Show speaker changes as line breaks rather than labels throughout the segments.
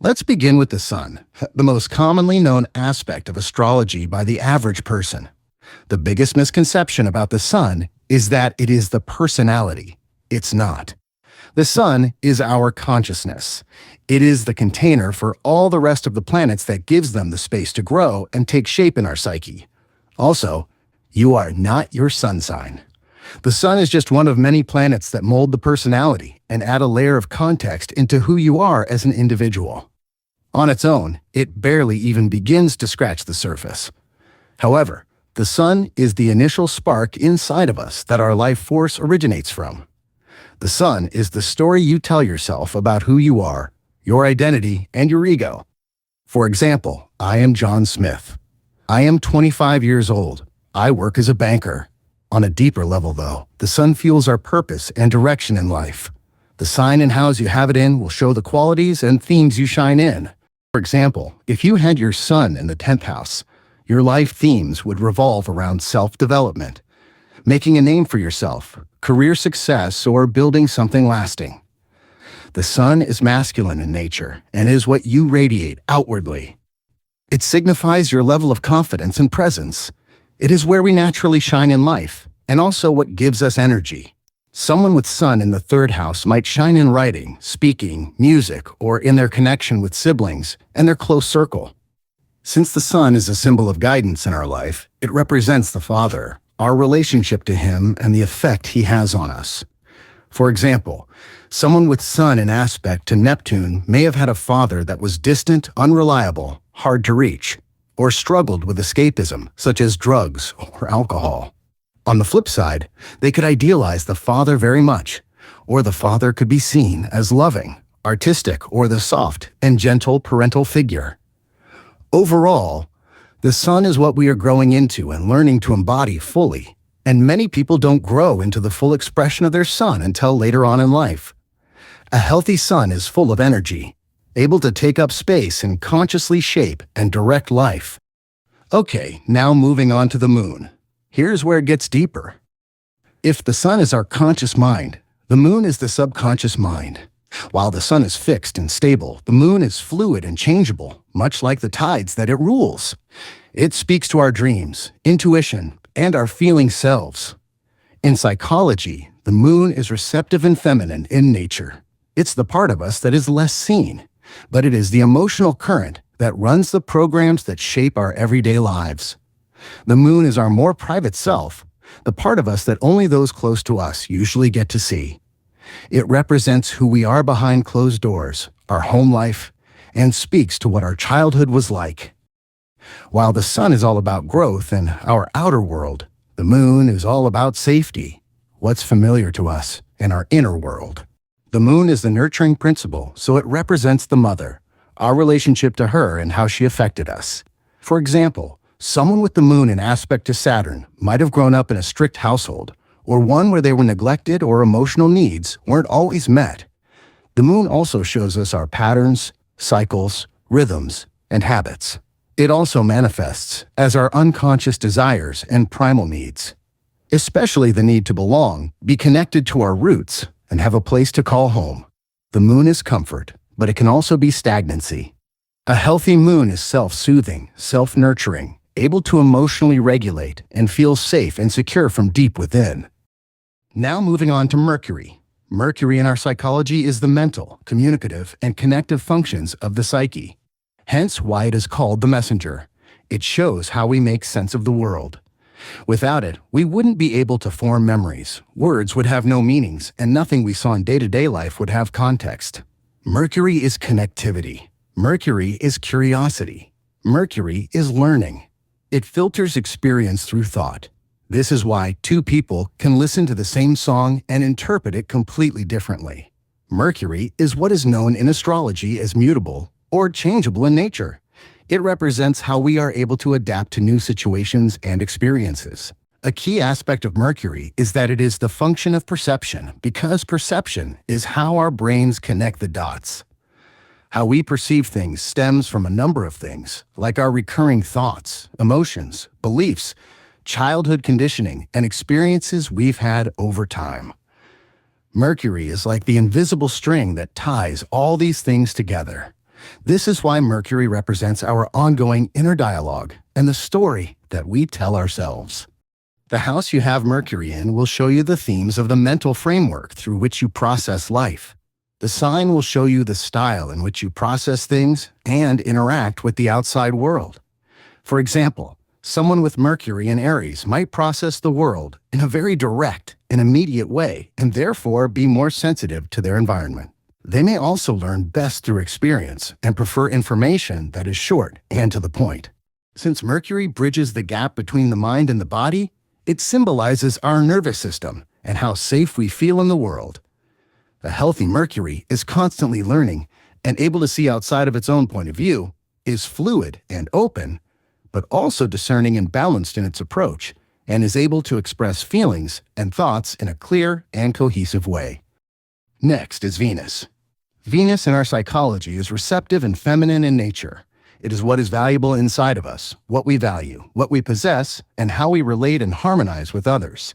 Let's begin with the sun, the most commonly known aspect of astrology by the average person. The biggest misconception about the sun is that it is the personality. It's not. The sun is our consciousness. It is the container for all the rest of the planets that gives them the space to grow and take shape in our psyche. Also, you are not your sun sign. The sun is just one of many planets that mold the personality and add a layer of context into who you are as an individual. On its own, it barely even begins to scratch the surface. However, the sun is the initial spark inside of us that our life force originates from. The sun is the story you tell yourself about who you are, your identity, and your ego. For example, I am John Smith. I am 25 years old. I work as a banker. On a deeper level, though, the sun fuels our purpose and direction in life. The sign and house you have it in will show the qualities and themes you shine in. For example, if you had your sun in the 10th house, your life themes would revolve around self-development, making a name for yourself, career success, or building something lasting. The sun is masculine in nature and is what you radiate outwardly. It signifies your level of confidence and presence. It is where we naturally shine in life, and also what gives us energy. Someone with sun in the 3rd house might shine in writing, speaking, music, or in their connection with siblings and their close circle. Since the sun is a symbol of guidance in our life, it represents the Father, our relationship to Him, and the effect He has on us. For example, someone with sun in aspect to Neptune may have had a father that was distant, unreliable, hard to reach, or struggled with escapism, such as drugs or alcohol. On the flip side, they could idealize the father very much, or the father could be seen as loving, artistic, or the soft and gentle parental figure. Overall, the sun is what we are growing into and learning to embody fully, and many people don't grow into the full expression of their sun until later on in life. A healthy sun is full of energy, able to take up space and consciously shape and direct life. Okay, now moving on to the moon. Here's where it gets deeper. If the sun is our conscious mind, the moon is the subconscious mind. While the sun is fixed and stable, the moon is fluid and changeable, much like the tides that it rules. It speaks to our dreams, intuition, and our feeling selves. In psychology, the moon is receptive and feminine in nature. It's the part of us that is less seen, but it is the emotional current that runs the programs that shape our everyday lives. The moon is our more private self, the part of us that only those close to us usually get to see. It represents who we are behind closed doors, our home life, and speaks to what our childhood was like. While the sun is all about growth and our outer world, the moon is all about safety, what's familiar to us in our inner world. The moon is the nurturing principle, so it represents the mother, our relationship to her and how she affected us. For example, someone with the moon in aspect to Saturn might have grown up in a strict household, or one where they were neglected or emotional needs weren't always met. The moon also shows us our patterns, cycles, rhythms, and habits. It also manifests as our unconscious desires and primal needs, especially the need to belong, be connected to our roots, and have a place to call home. The moon is comfort, but it can also be stagnancy. A healthy moon is self-soothing, self-nurturing, able to emotionally regulate and feel safe and secure from deep within. Now moving on to Mercury. Mercury in our psychology is the mental, communicative, and connective functions of the psyche. Hence why it is called the messenger. It shows how we make sense of the world. Without it, we wouldn't be able to form memories. Words would have no meanings, and nothing we saw in day-to-day life would have context. Mercury is connectivity. Mercury is curiosity. Mercury is learning. It filters experience through thought. This is why two people can listen to the same song and interpret it completely differently. Mercury is what is known in astrology as mutable or changeable in nature. It represents how we are able to adapt to new situations and experiences. A key aspect of Mercury is that it is the function of perception, because perception is how our brains connect the dots. How we perceive things stems from a number of things, like our recurring thoughts, emotions, beliefs, childhood conditioning, and experiences we've had over time. Mercury is like the invisible string that ties all these things together. This is why Mercury represents our ongoing inner dialogue and the story that we tell ourselves. The house you have Mercury in will show you the themes of the mental framework through which you process life. The sign will show you the style in which you process things and interact with the outside world. For example, someone with Mercury in Aries might process the world in a very direct and immediate way and therefore be more sensitive to their environment. They may also learn best through experience and prefer information that is short and to the point. Since Mercury bridges the gap between the mind and the body, it symbolizes our nervous system and how safe we feel in the world. A healthy Mercury is constantly learning and able to see outside of its own point of view, is fluid and open, but also discerning and balanced in its approach, and is able to express feelings and thoughts in a clear and cohesive way. Next is Venus. Venus in our psychology is receptive and feminine in nature. It is what is valuable inside of us, what we value, what we possess, and how we relate and harmonize with others.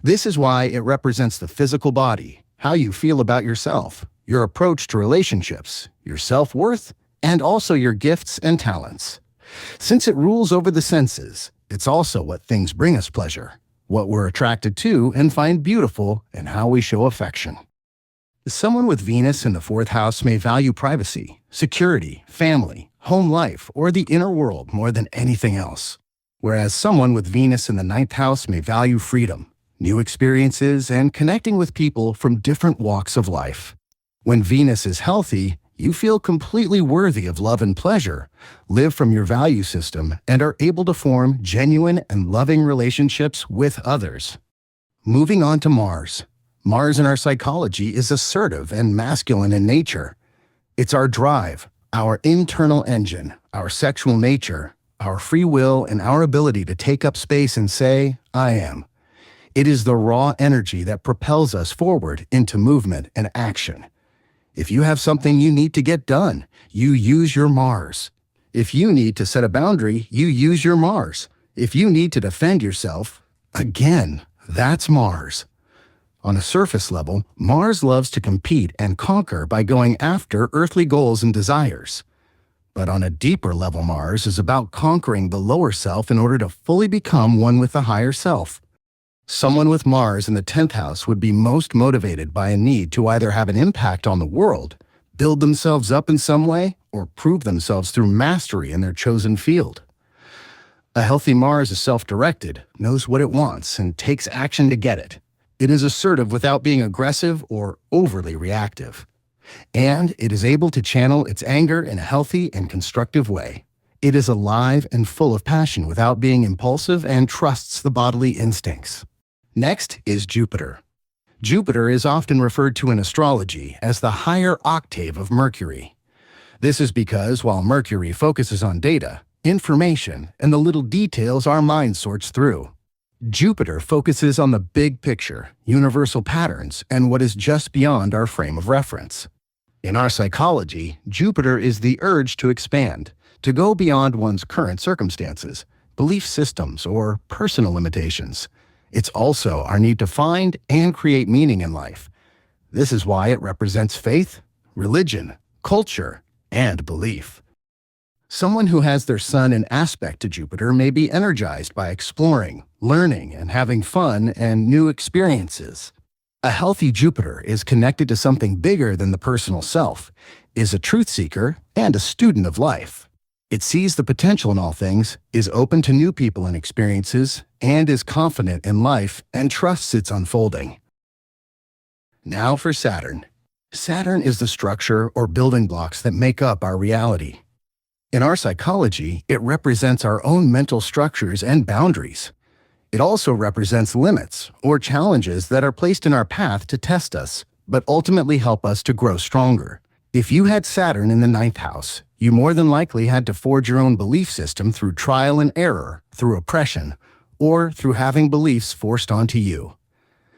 This is why it represents the physical body, how you feel about yourself, your approach to relationships, your self-worth, and also your gifts and talents. Since it rules over the senses, it's also what things bring us pleasure, what we're attracted to and find beautiful, and how we show affection. Someone with Venus in the fourth house may value privacy, security, family, home life, or the inner world more than anything else. Whereas someone with Venus in the ninth house may value freedom, new experiences, and connecting with people from different walks of life. When Venus is healthy, you feel completely worthy of love and pleasure, live from your value system, and are able to form genuine and loving relationships with others. Moving on to Mars. Mars in our psychology is assertive and masculine in nature. It's our drive, our internal engine, our sexual nature, our free will, and our ability to take up space and say, I am. It is the raw energy that propels us forward into movement and action. If you have something you need to get done, you use your Mars. If you need to set a boundary, you use your Mars. If you need to defend yourself, again, that's Mars. On a surface level, Mars loves to compete and conquer by going after earthly goals and desires. But on a deeper level, Mars is about conquering the lower self in order to fully become one with the higher self. Someone with Mars in the 10th house would be most motivated by a need to either have an impact on the world, build themselves up in some way, or prove themselves through mastery in their chosen field. A healthy Mars is self-directed, knows what it wants, and takes action to get it. It is assertive without being aggressive or overly reactive. And it is able to channel its anger in a healthy and constructive way. It is alive and full of passion without being impulsive and trusts the bodily instincts. Next is Jupiter. Jupiter is often referred to in astrology as the higher octave of Mercury. This is because while Mercury focuses on data, information, and the little details our mind sorts through, Jupiter focuses on the big picture, universal patterns, and what is just beyond our frame of reference. In our psychology, Jupiter is the urge to expand, to go beyond one's current circumstances, belief systems, or personal limitations. It's also our need to find and create meaning in life. This is why it represents faith, religion, culture, and belief. Someone who has their sun in aspect to Jupiter may be energized by exploring, learning, and having fun and new experiences. A healthy Jupiter is connected to something bigger than the personal self, is a truth seeker, and a student of life. It sees the potential in all things, is open to new people and experiences, and is confident in life and trusts its unfolding. Now for Saturn. Saturn is the structure or building blocks that make up our reality. In our psychology, it represents our own mental structures and boundaries. It also represents limits or challenges that are placed in our path to test us, but ultimately help us to grow stronger. If you had Saturn in the 9th house, you more than likely had to forge your own belief system through trial and error, through oppression, or through having beliefs forced onto you.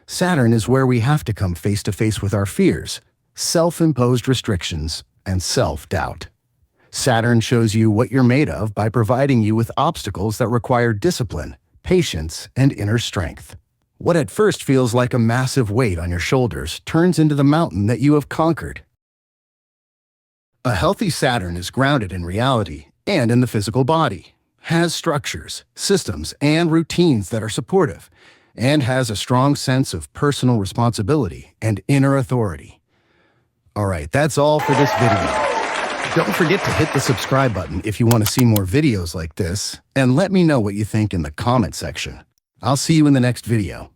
Saturn is where we have to come face to face with our fears, self-imposed restrictions, and self-doubt. Saturn shows you what you're made of by providing you with obstacles that require discipline, patience, and inner strength. What at first feels like a massive weight on your shoulders turns into the mountain that you have conquered. A healthy Saturn is grounded in reality and in the physical body, has structures, systems, and routines that are supportive, and has a strong sense of personal responsibility and inner authority. All right, that's all for this video. Don't forget to hit the subscribe button if you want to see more videos like this, and let me know what you think in the comment section. I'll see you in the next video.